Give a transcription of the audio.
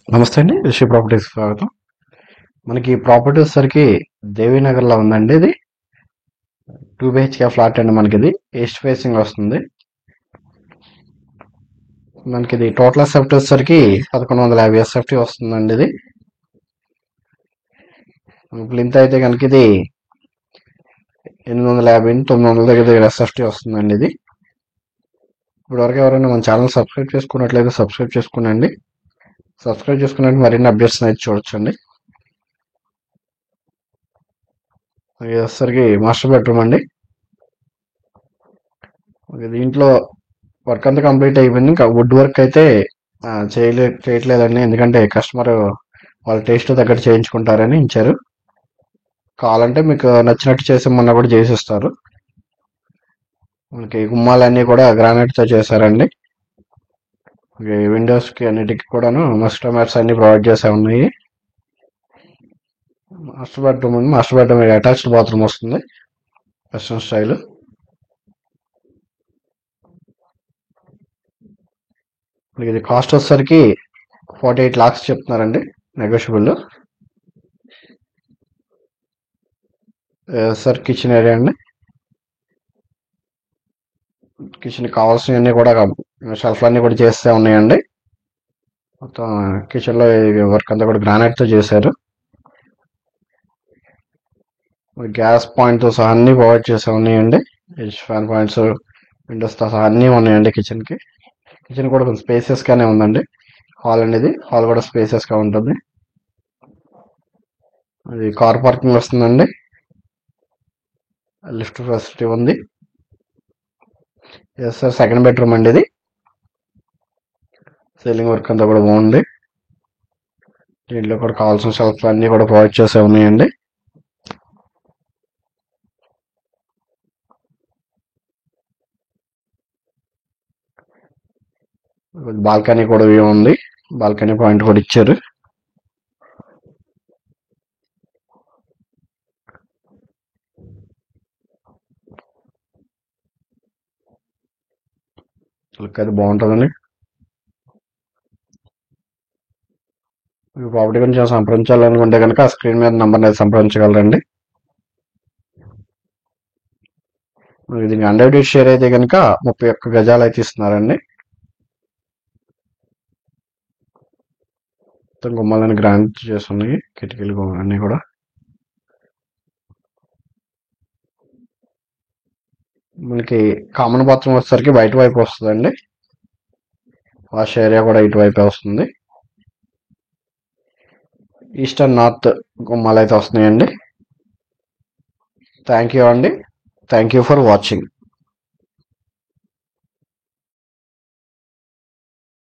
నమస్తే అండి. రిషి ప్రాపర్టీస్ స్వాగతం. మనకి ప్రాపర్టీ వచ్చేసరికి దేవీనగర్లో ఉందండి. ఇది 2 BHK ఫ్లాట్ అండి. మనకి ఇది ఈస్ట్ ఫేసింగ్ వస్తుంది. మనకి ఇది టోటల్ ఎస్ఎఫ్టీ వచ్చేసరికి 1150 ఎస్ఎఫ్టీ వస్తుందండి. ఇది ప్లింత్ అయితే కనుక ఇది 850 900 దగ్గర ఎస్ఎఫ్టీ వస్తుందండి. ఇది ఇప్పటివరకు ఎవరైనా మన ఛానల్ సబ్స్క్రైబ్ చేసుకున్నట్లయితే సబ్స్క్రైబ్ చేసుకునండి. సబ్స్క్రైబ్ చేసుకున్నట్టు మరిన్ని అప్డేట్స్ అయితే చూడొచ్చండి. ఇది వచ్చేసరికి మాస్టర్ బెడ్రూమ్ అండి. దీంట్లో వర్క్ అంతా కంప్లీట్ అయిపోయింది. ఇంకా వుడ్ వర్క్ అయితే చేయట్లేదండి. ఎందుకంటే కస్టమర్ వాళ్ళ టేస్ట్ దగ్గర చేయించుకుంటారని ఇచ్చారు. కావాలంటే మీకు నచ్చినట్టు చేసేమన్నా కూడా చేసిస్తారు. మనకి గుమ్మాలన్నీ కూడా గ్రానైట్తో చేశారండి. విండోస్కి అన్నిటికి కూడాను మస్టర్ మ్యాట్స్ అన్ని ప్రొవైడ్ చేసే ఉన్నాయి. మాస్టర్ బెడ్రూమ్ అటాచ్డ్ బాత్రూమ్ వస్తుంది. Western style. ఇది కాస్ట్ వచ్చేసరికి 48 lakhs చెప్తున్నారండి. నెగోషియబుల్. సార్ కిచెన్ ఏరియా అండి. కిచెన్ కావాల్సినవన్నీ కూడా షెల్ఫ్ అన్ని కూడా చేస్తే ఉన్నాయండి. మొత్తం కిచెన్ లో వర్క్ అంతా కూడా గ్రానైట్ తో చేశారు. గ్యాస్ పాయింట్ తో సహా అన్ని ప్రొవైడ్ చేసే ఉన్నాయండి. ఫ్యాన్ పాయింట్స్, విండోస్ తో సహా అన్ని ఉన్నాయండి. కిచెన్ కూడా కొంచెం స్పేసెస్ గానే ఉందండి. హాల్ అనేది హాల్ కూడా స్పేసెస్ గా ఉంటుంది. అది కార్ పార్కింగ్ వస్తుందండి. లిఫ్ట్ ఫెసిలిటీ ఉంది. ఎస్ సార్, సెకండ్ బెడ్రూమ్ అండి. ఇది సీలింగ్ వర్క్ అంతా కూడా బాగుంది. దీంట్లో కూడా కావాల్సిన షెల్ఫ్ అన్ని కూడా ప్రొవైడ్ చేసే ఉన్నాయండి. బాల్కనీ కూడా ఉంది. బాల్కనీ పాయింట్ కూడా ఇచ్చారు. లుక్ అయితే బాగుంటుందండి. ఈ ప్రాపర్టీ గురించి సంప్రదించాలనుకుంటే కనుక స్క్రీన్ మీద నంబర్ అనేది సంప్రదించగలరండి. దీనికి అండర్వ్యూడ్ షేర్ అయితే కనుక 31 గజాలు అయితే ఇస్తున్నారండి. మొత్తం గుమ్మాలని గ్రాండ్ చేస్తున్నాయి. కిటికీలు అన్ని కూడా. మనకి కామన్ బాత్రూమ్ వచ్చేసరికి బయట వైపు వస్తుందండి. వాష్ ఏరియా కూడా ఇటువైపే వస్తుంది. ఈస్ట్ అండ్ నార్త్ గుమ్మాలు అయితే వస్తున్నాయండి. థ్యాంక్ యూ అండి. Thank you for watching.